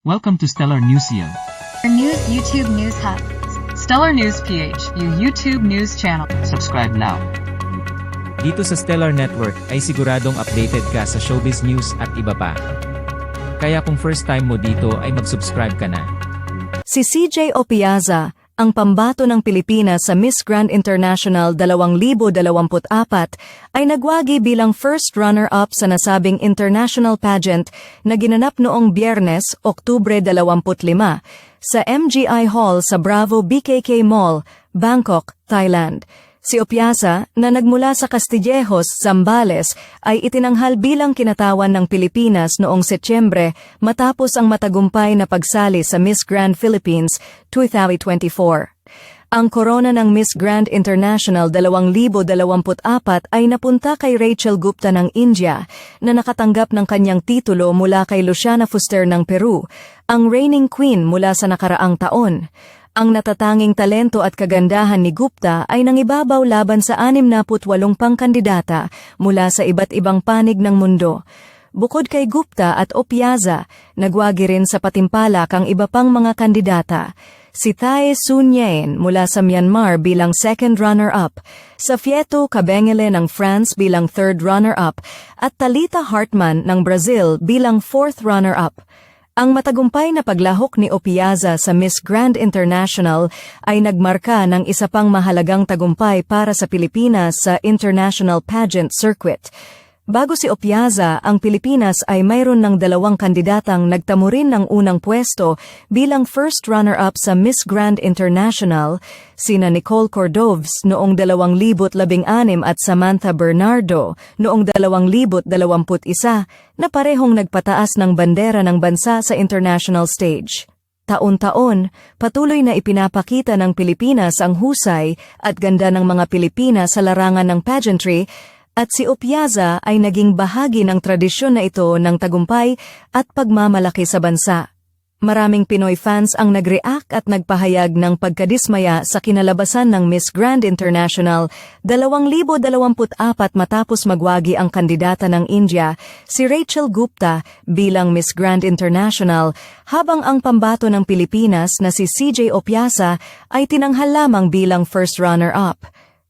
Welcome to Stellar Newsio. Our news YouTube News Hub. Stellar News PH, yung YouTube news channel. Subscribe now. Dito sa Stellar Network ay siguradong updated ka sa showbiz news at iba pa. Kaya kung first time mo dito ay mag-subscribe ka na. Si CJ Opiaza, ang pambato ng Pilipinas sa Miss Grand International 2024, ay nagwagi bilang first runner-up sa nasabing international pageant na ginanap noong Biyernes, Oktubre 25, sa MGI Hall sa Bravo BKK Mall, Bangkok, Thailand. Si Opiaza, na nagmula sa Castillejos, Zambales, ay itinanghal bilang kinatawan ng Pilipinas noong Setyembre matapos ang matagumpay na pagsali sa Miss Grand Philippines 2024. Ang korona ng Miss Grand International 2024 ay napunta kay Rachel Gupta ng India, na nakatanggap ng kanyang titulo mula kay Luciana Fuster ng Peru, ang reigning queen mula sa nakaraang taon. Ang natatanging talento at kagandahan ni Gupta ay nangibabaw laban sa 68 pang kandidata mula sa iba't ibang panig ng mundo. Bukod kay Gupta at Opiaza, nagwagi rin sa patimpalak ang iba pang mga kandidata. Si Tae Soon Yaen mula sa Myanmar bilang second runner-up, Safieto Cabengele ng France bilang third runner-up, at Talita Hartman ng Brazil bilang fourth runner-up. Ang matagumpay na paglahok ni Opiaza sa Miss Grand International ay nagmarka ng isa pang mahalagang tagumpay para sa Pilipinas sa international pageant circuit. Bago si Opiaza, ang Pilipinas ay mayroon ng 2 kandidatang nagtamo rin ng unang pwesto bilang first runner-up sa Miss Grand International, sina Nicole Cordoves noong 2016 at Samantha Bernardo noong 2021, na parehong nagpataas ng bandera ng bansa sa international stage. Taon-taon, patuloy na ipinapakita ng Pilipinas ang husay at ganda ng mga Pilipina sa larangan ng pageantry, at si Opiaza ay naging bahagi ng tradisyon na ito ng tagumpay at pagmamalaki sa bansa. Maraming Pinoy fans ang nag-react at nagpahayag ng pagkadismaya sa kinalabasan ng Miss Grand International 2024 matapos magwagi ang kandidata ng India, si Rachel Gupta, bilang Miss Grand International, habang ang pambato ng Pilipinas na si CJ Opiaza ay tinanghal lamang bilang first runner-up.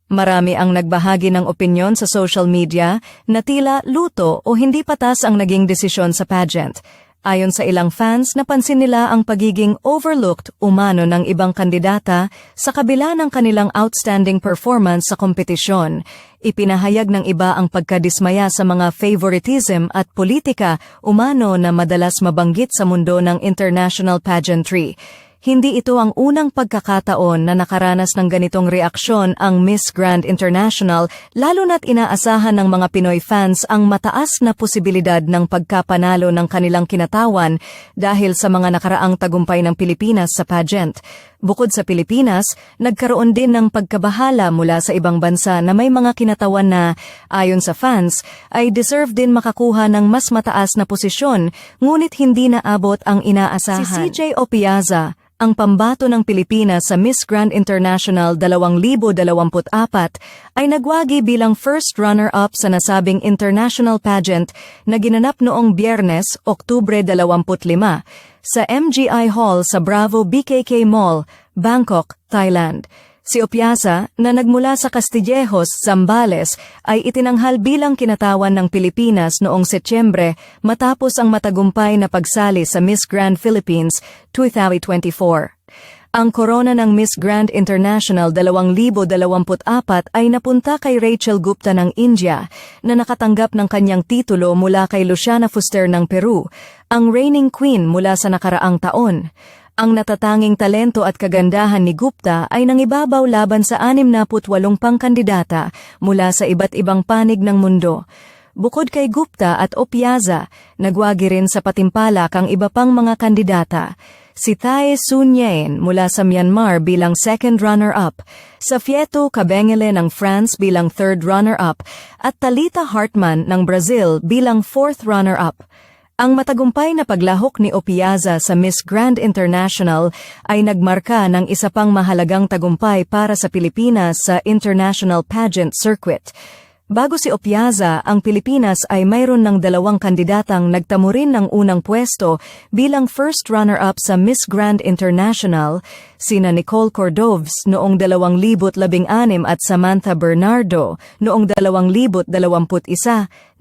Marami ang nagbahagi ng opinyon sa social media na tila luto o hindi patas ang naging desisyon sa pageant. Ayon sa ilang fans, napansin nila ang pagiging overlooked umano ng ibang kandidata sa kabila ng kanilang outstanding performance sa kompetisyon. Ipinahayag ng iba ang pagkadismaya sa mga favoritism at politika umano na madalas mabanggit sa mundo ng international pageantry. Hindi ito ang unang pagkakataon na nakaranas ng ganitong reaksyon ang Miss Grand International, lalo na't inaasahan ng mga Pinoy fans ang mataas na posibilidad ng pagkapanalo ng kanilang kinatawan dahil sa mga nakaraang tagumpay ng Pilipinas sa pageant. Bukod sa Pilipinas, nagkaroon din ng pagkabahala mula sa ibang bansa na may mga kinatawan na, ayon sa fans, ay deserve din makakuha ng mas mataas na posisyon, ngunit hindi naabot ang inaasahan. Si CJ Opiaza, ang pambato ng Pilipinas sa Miss Grand International 2024, ay nagwagi bilang first runner-up sa nasabing international pageant na ginanap noong Biyernes, Oktubre 25, sa MGI Hall sa Bravo BKK Mall, Bangkok, Thailand. Si Opiaza, na nagmula sa Castillejos, Zambales, ay itinanghal bilang kinatawan ng Pilipinas noong Setyembre matapos ang matagumpay na pagsali sa Miss Grand Philippines 2024. Ang korona ng Miss Grand International 2024 ay napunta kay Rachel Gupta ng India, na nakatanggap ng kanyang titulo mula kay Luciana Fuster ng Peru, ang reigning queen mula sa nakaraang taon. Ang natatanging talento at kagandahan ni Gupta ay nangibabaw laban sa 68 pang kandidata mula sa iba't ibang panig ng mundo. Bukod kay Gupta at Opiaza, nagwagi rin sa patimpalak ang iba pang mga kandidata. Si Tae Soon Yaen mula sa Myanmar bilang second runner-up, Safieto Cabengele ng France bilang third runner-up, at Talita Hartman ng Brazil bilang fourth runner-up. Ang matagumpay na paglahok ni Opiaza sa Miss Grand International ay nagmarka ng isa pang mahalagang tagumpay para sa Pilipinas sa international pageant circuit. Bago si Opiaza, ang Pilipinas ay mayroon ng 2 kandidatang nagtamo rin ng unang pwesto bilang first runner-up sa Miss Grand International, sina Nicole Cordoves noong 2016 at Samantha Bernardo noong 2021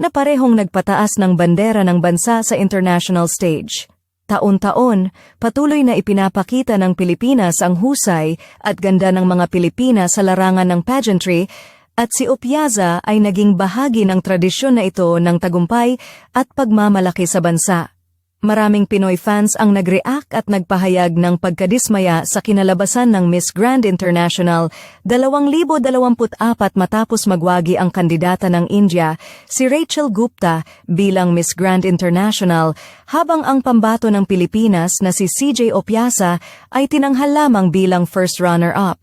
na parehong nagpataas ng bandera ng bansa sa international stage. Taon-taon, patuloy na ipinapakita ng Pilipinas ang husay at ganda ng mga Pilipina sa larangan ng pageantry, at si Opiaza ay naging bahagi ng tradisyon na ito ng tagumpay at pagmamalaki sa bansa. Maraming Pinoy fans ang nag-react at nagpahayag ng pagkadismaya sa kinalabasan ng Miss Grand International 2024 matapos magwagi ang kandidata ng India, si Rachel Gupta, bilang Miss Grand International, habang ang pambato ng Pilipinas na si CJ Opiaza ay tinanghal lamang bilang first runner-up.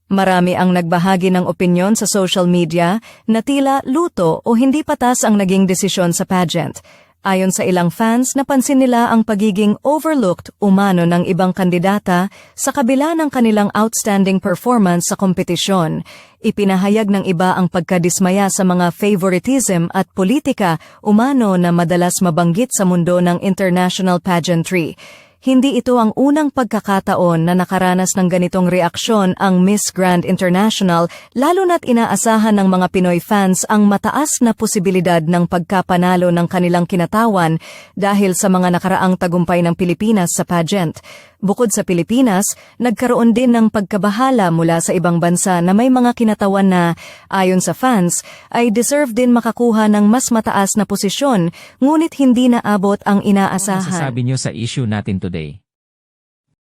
Marami ang nagbahagi ng opinyon sa social media na tila luto o hindi patas ang naging desisyon sa pageant. Ayon sa ilang fans, napansin nila ang pagiging overlooked umano ng ibang kandidata sa kabila ng kanilang outstanding performance sa kompetisyon. Ipinahayag ng iba ang pagkadismaya sa mga favoritism at politika umano na madalas mabanggit sa mundo ng international pageantry. Hindi ito ang unang pagkakataon na nakaranas ng ganitong reaksyon ang Miss Grand International, lalo na't inaasahan ng mga Pinoy fans ang mataas na posibilidad ng pagkapanalo ng kanilang kinatawan dahil sa mga nakaraang tagumpay ng Pilipinas sa pageant. Bukod sa Pilipinas, nagkaroon din ng pagkabahala mula sa ibang bansa na may mga kinatawan na, ayon sa fans, ay deserve din makakuha ng mas mataas na posisyon, ngunit hindi naabot ang Ano inaasahan. masasabi nyo sa issue natin today?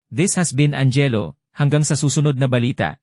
This has been Angelo, hanggang sa susunod na balita.